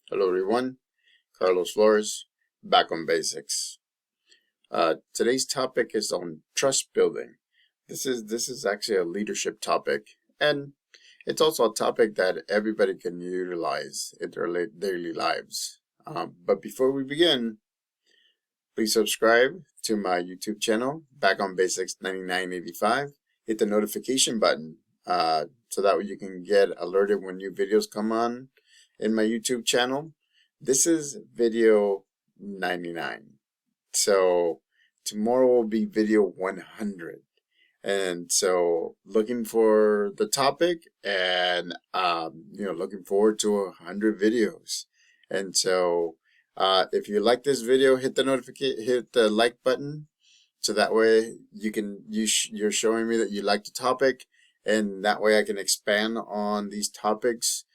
Hello everyone, Carlos Flores, back on basics. Today's topic is on trust building. This is actually a leadership topic, and it's also a topic that everybody can utilize in their daily lives. But before we begin, please subscribe to my YouTube channel, Back on Basics 9985. Hit the notification button so that way you can get alerted when new videos come on in my YouTube channel. This is video 99. So tomorrow will be video 100. And so looking for the topic and looking forward to 100 videos. And so if you like this video, hit the like button so that way you're showing me that you like the topic, and that way I can expand on these topics.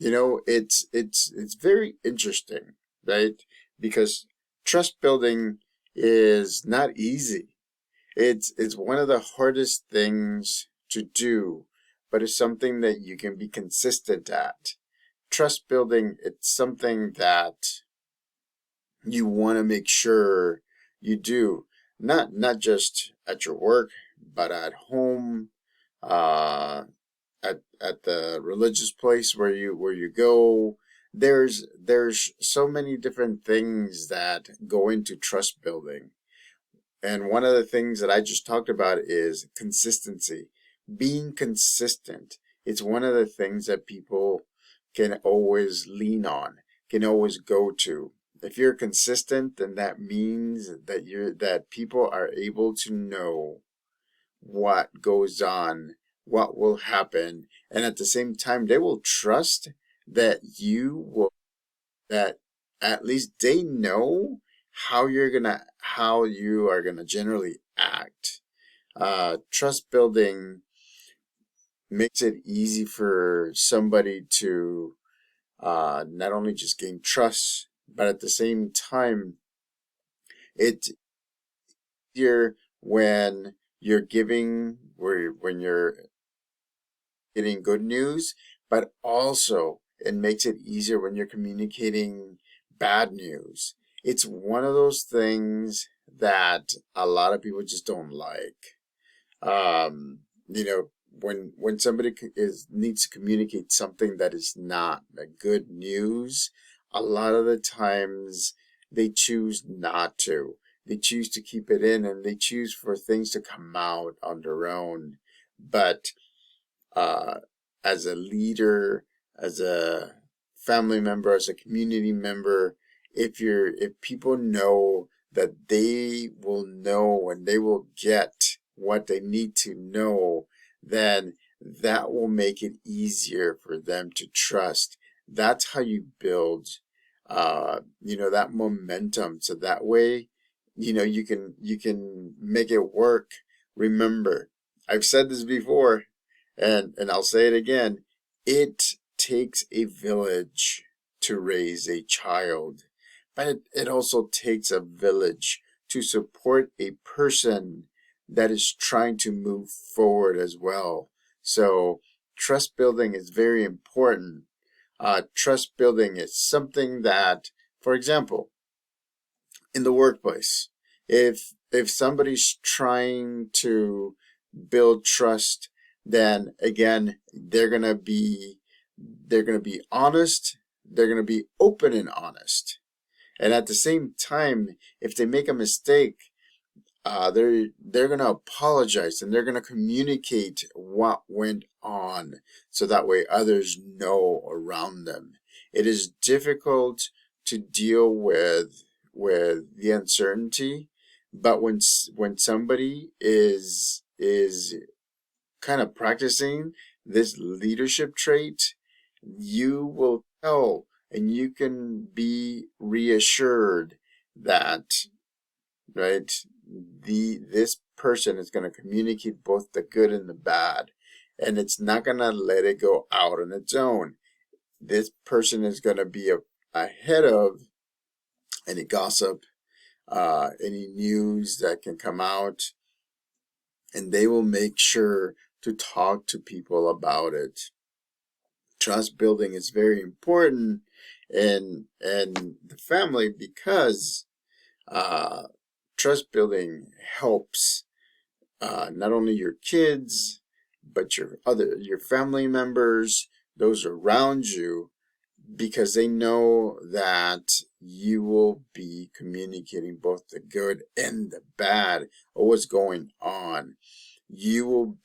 It's very interesting, right? Because trust building is not easy. It's one of the hardest things to do, but it's something that you can be consistent at. Trust building, it's something that you want to make sure you do, not just at your work, but at home, uh, at the religious place where you go. There's so many different things that go into trust building. And one of the things that I just talked about is consistency. Being consistent. It's one of the things that people can always lean on, can always go to. If you're consistent, then that means that people are able to know what goes on, what will happen, and at the same time they will trust that that at least they know how you are gonna generally act. Trust building makes it easy for somebody to not only just gain trust, but at the same time, it's easier when when you're getting good news, but also it makes it easier when you're communicating bad news. It's one of those things that a lot of people just don't like. When somebody needs to communicate something that is not a good news, a lot of the times they choose not to. They choose to keep it in, and they choose for things to come out on their own. But uh, as a leader, as a family member, as a community member, if people know that they will know and they will get what they need to know, then that will make it easier for them to trust. That's how you build, that momentum. So that way, you can make it work. Remember, I've said this before, and I'll say it again. It takes a village to raise a child, but it also takes a village to support a person that is trying to move forward as well. So trust building is very important. Trust building is something that, for example, in the workplace, if somebody's trying to build trust, then again they're gonna be honest, they're gonna be open and honest, and at the same time, if they make a mistake, they're gonna apologize and they're gonna communicate what went on, so that way others know around them. It is difficult to deal with the uncertainty, but when somebody is kind of practicing this leadership trait, you will tell and you can be reassured that, right, this person is going to communicate both the good and the bad, and it's not going to let it go out on its own. This person is going to be ahead of any gossip, any news that can come out, and they will make sure to talk to people about it. trust building is very important in the family because uh, trust building helps not only your kids but your family members, those around you, because they know that you will be communicating both the good and the bad of what's going on. You will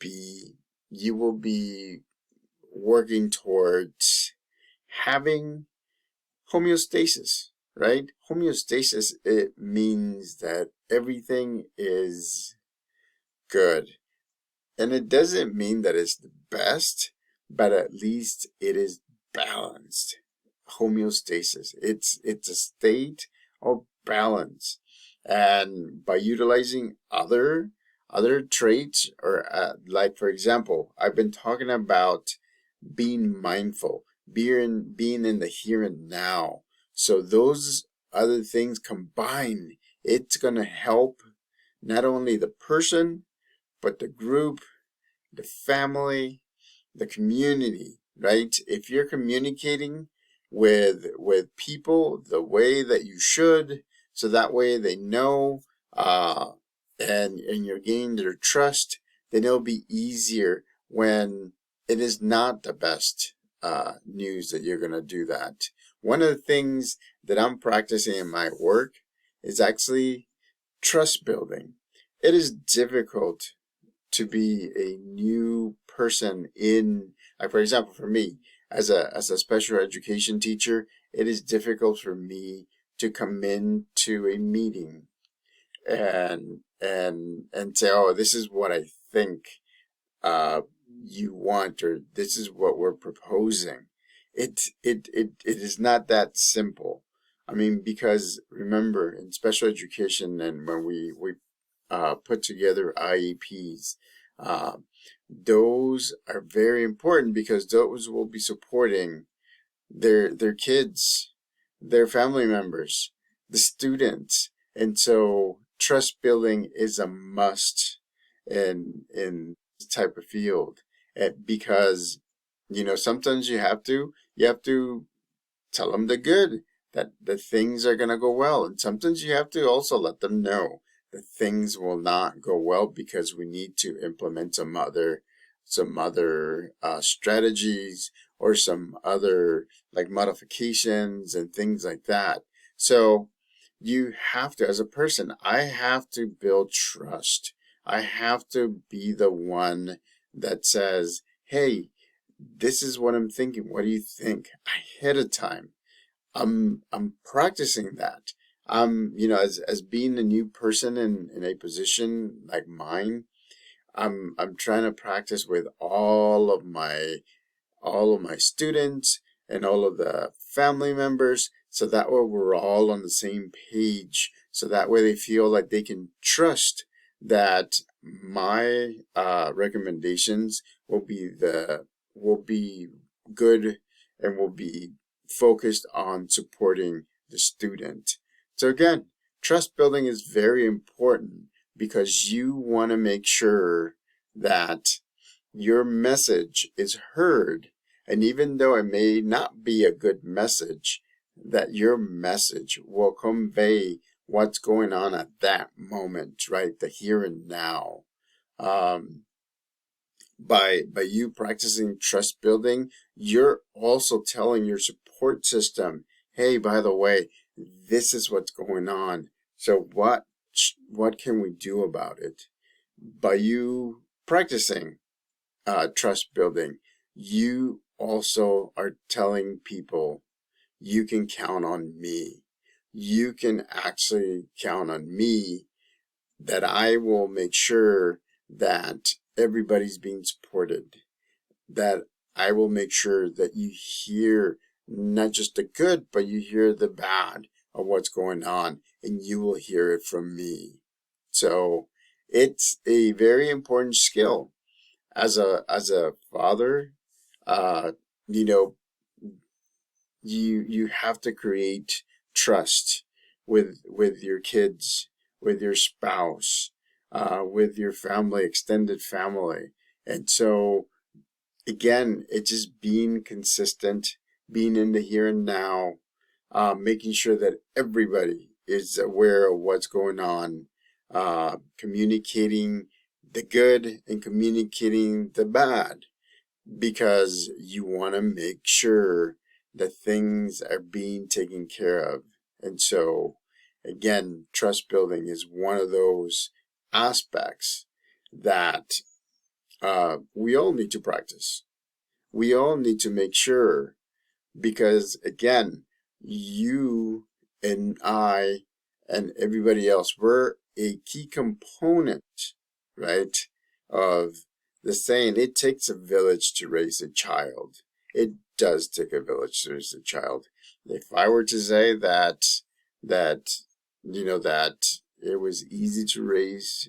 be working towards having homeostasis, right? Homeostasis, it means that everything is good. And it doesn't mean that it's the best, but at least it is balanced. Homeostasis. It's a state of balance. And by utilizing other traits, or like for example, I've been talking about being mindful, being in the here and now. So those other things combined, it's gonna help not only the person, but the group, the family, the community, right? If you're communicating with people the way that you should, so that way they know, and you're gaining their trust, then it'll be easier when it is not the best news that you're gonna do that. One of the things that I'm practicing in my work is actually trust building. It is difficult to be a new person in, like for example, for me as a special education teacher, it is difficult for me to come into a meeting and say, oh, this is what I think you want, or this is what we're proposing. It is not that simple. I mean, because remember, in special education, and when we put together IEPs, uh, those are very important because those will be supporting their kids, their family members, the students, and so trust building is a must in this type of field, because sometimes you have to tell them the good, that the things are going to go well, and sometimes you have to also let them know that things will not go well because we need to implement some other strategies, or some other like modifications and things like that. So you have to, as a person, I have to build trust. I have to be the one that says, hey, this is what I'm thinking. What do you think? Ahead of time. I'm practicing that. As being a new person in a position like mine, I'm trying to practice with all of my students and all of the family members, so that way we're all on the same page, so that way they feel like they can trust that my recommendations will be good, and will be focused on supporting the student. So again, trust building is very important because you want to make sure that your message is heard. And even though it may not be a good message, that your message will convey what's going on at that moment, right? The here and now. Um, by you practicing trust building, you're also telling your support system, hey, by the way, this is what's going on. So what can we do about it? By you practicing trust building, you also are telling people, you can count on me. You can actually count on me, that I will make sure that everybody's being supported, that I will make sure that you hear not just the good, but you hear the bad of what's going on, and you will hear it from me. So it's a very important skill. As a father, uh, you know, you have to create trust with your kids, with your spouse, with your family, extended family. And so again, it's just being consistent, being in the here and now, making sure that everybody is aware of what's going on, communicating the good and communicating the bad, because you want to make sure that things are being taken care of. And so, again, trust building is one of those aspects that we all need to practice. We all need to make sure, because again, you and I and everybody else, we're a key component, right, of the saying, it takes a village to raise a child. It does take a village to raise a child. If I were to say that that it was easy to raise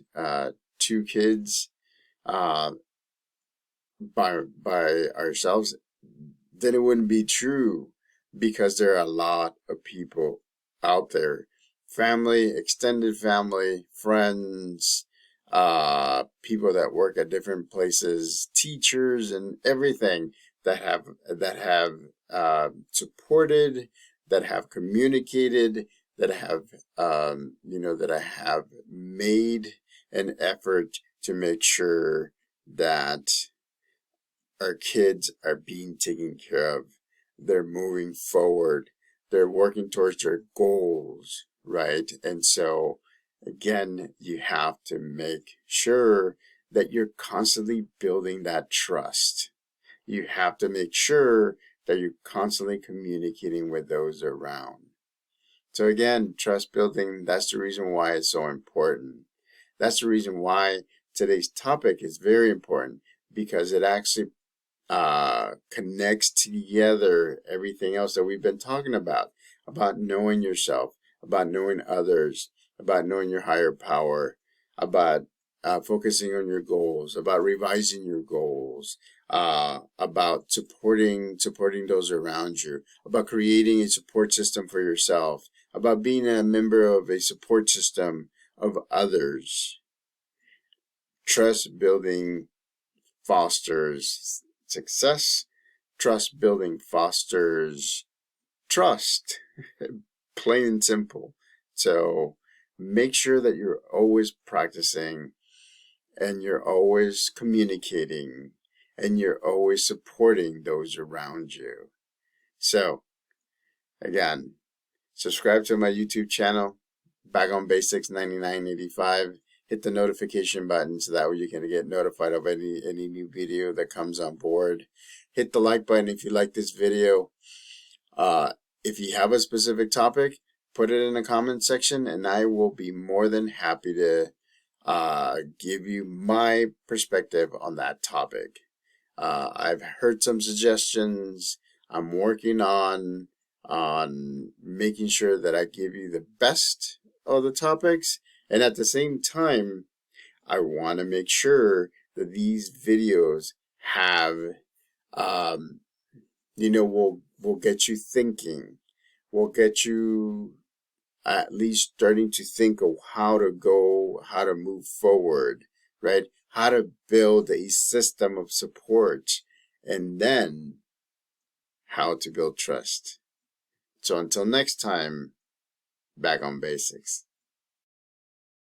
two kids uh, by ourselves, then it wouldn't be true, because there are a lot of people out there, family, extended family, friends, people that work at different places, teachers, and everything that have supported, that have communicated, that have that have made an effort to make sure that our kids are being taken care of. They're moving forward. They're working towards their goals, right? And so, again, you have to make sure that you're constantly building that trust. You have to make sure that you're constantly communicating with those around. So again, trust building, that's the reason why it's so important. That's the reason why today's topic is very important, because it actually connects together everything else that we've been talking about knowing yourself, about knowing others, about knowing your higher power, about focusing on your goals, about revising your goals, about supporting those around you, about creating a support system for yourself, about being a member of a support system of others. Trust building fosters success. Trust building fosters trust. Plain and simple. So make sure that you're always practicing, and you're always communicating, and you're always supporting those around you. So again, subscribe to my YouTube channel, Back on Basics 9985. Hit the notification button so that way you can get notified of any new video that comes on board. Hit the like button if you like this video. If you have a specific topic, put it in the comment section, and I will be more than happy to give you my perspective on that topic. I've heard some suggestions. I'm working on making sure that I give you the best of the topics, and at the same time, I want to make sure that these videos have, will get you thinking, will get you at least starting to think of how to move forward, right? How to build a system of support, and then how to build trust. So until next time, Back on Basics.